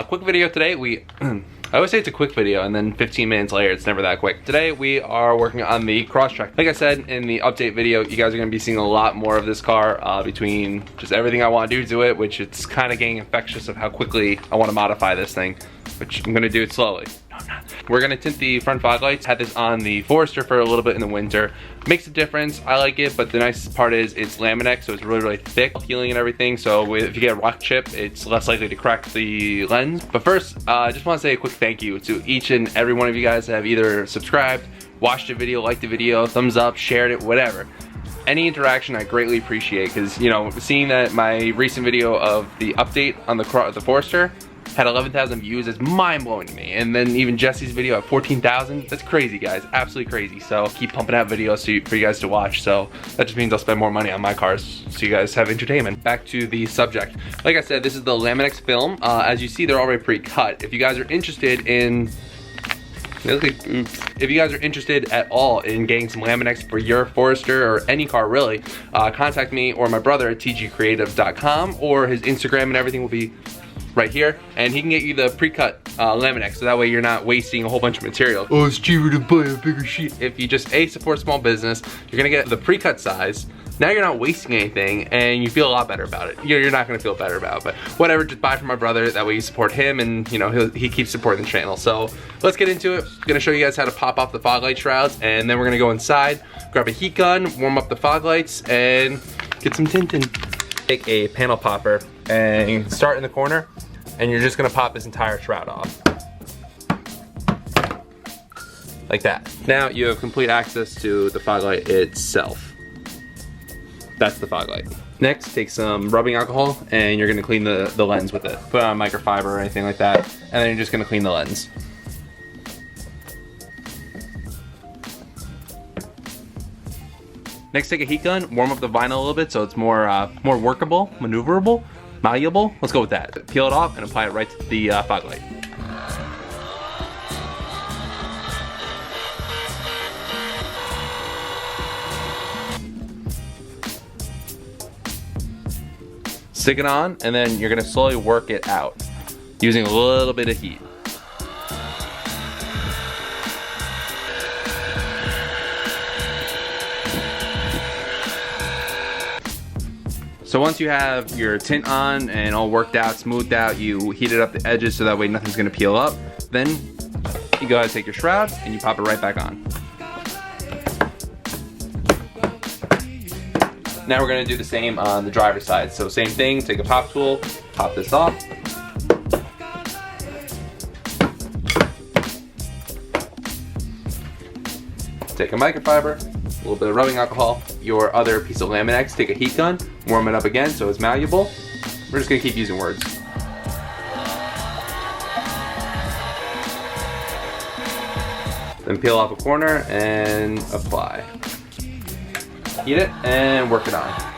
Quick video today. I always say it's a quick video and then 15 minutes later it's never that quick. Today we are working on the Crosstrek. Like I said in the update video, you guys are going to be seeing a lot more of this car between just everything I want to do to it, which it's kind of getting infectious of how quickly I want to modify this thing, which I'm going to do it slowly. No, I'm not. We're going to tint the front fog lights. Had this on the Forester for a little bit in the winter. Makes a difference. I like it, but the nice part is it's Lamin-X, so it's really thick, healing and everything. So if you get a rock chip, it's less likely to crack the lens. But first, I just want to say a quick thank you to each and every one of you guys that have either subscribed, watched the video, liked the video, thumbs up, shared it, whatever. Any interaction I greatly appreciate, because you know, seeing that my recent video of the update on the Forester had 11,000 views is mind-blowing to me, and then even Jesse's video at 14,000, that's crazy, guys, absolutely crazy. So keep pumping out videos for you guys to watch, so that just means I'll spend more money on my cars so you guys have entertainment. Back to the subject. Like I said, this is the Lamin-X film. As you see, they're already pre-cut. If you guys are interested in if you guys are interested at all in getting some Lamin-X for your Forester or any car really, contact me or my brother at Tg.Creative.com, or his Instagram and everything will be right here, and he can get you the pre-cut Lamin-X, so that way you're not wasting a whole bunch of material. Oh, it's cheaper to buy a bigger sheet. If you just support small business, you're gonna get the pre-cut size. Now you're not wasting anything, and you feel a lot better about it. You're not gonna feel better about it, but whatever, just buy from my brother, that way you support him, and you know, he keeps supporting the channel. So let's get into it. I'm gonna show you guys how to pop off the fog light shrouds, and then we're gonna go inside, grab a heat gun, warm up the fog lights, and get some tinting. Take a panel popper, and start in the corner, and you're just gonna pop this entire shroud off. Like that. Now you have complete access to the fog light itself. That's the fog light. Next, take some rubbing alcohol, and you're gonna clean the lens with it. Put it on microfiber or anything like that, and then you're just gonna clean the lens. Next, take a heat gun, warm up the vinyl a little bit so it's more workable, maneuverable, malleable. Let's go with that. Peel it off and apply it right to the fog light. Stick it on, and then you're gonna slowly work it out using a little bit of heat. So once you have your tint on and all worked out, smoothed out, you heated up the edges so that way nothing's gonna peel up. Then you go ahead and take your shroud and you pop it right back on. Now we're gonna do the same on the driver's side. So same thing, take a pop tool, pop this off. Take a microfiber, a little bit of rubbing alcohol, your other piece of Lamin-X, take a heat gun, warm it up again so it's malleable. We're just gonna keep using words. Then peel off a corner and apply. Heat it and work it on.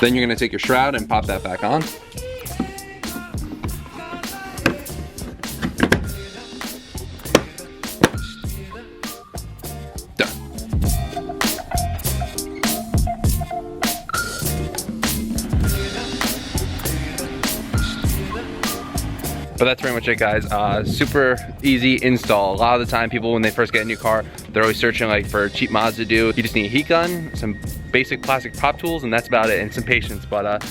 Then you're gonna take your shroud and pop that back on. But that's pretty much it, guys. Super easy install. A lot of the time people, when they first get a new car, they're always searching like for cheap mods to do. You just need a heat gun, some basic plastic pop tools, and that's about it, and some patience. But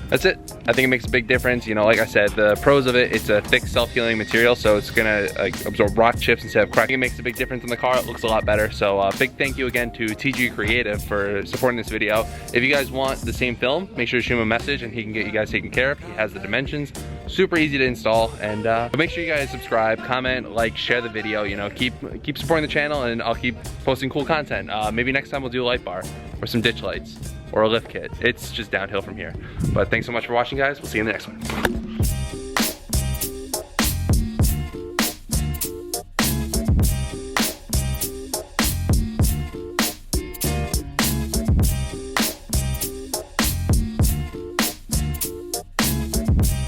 that's it. I think it makes a big difference. You know, like I said, the pros of it, it's a thick self-healing material, so it's gonna absorb rock chips instead of cracking. It makes a big difference in the car. It looks a lot better. So big thank you again to Tg.Creative for supporting this video. If you guys want the same film, make sure to shoot him a message and he can get you guys taken care of. He has the dimensions. Super easy to install, and but make sure you guys subscribe, comment, like, share the video. You know, keep supporting the channel, and I'll keep posting cool content. Maybe next time we'll do a light bar or some ditch lights or a lift kit. It's just downhill from here. But thanks so much for watching, guys. We'll see you in the next one.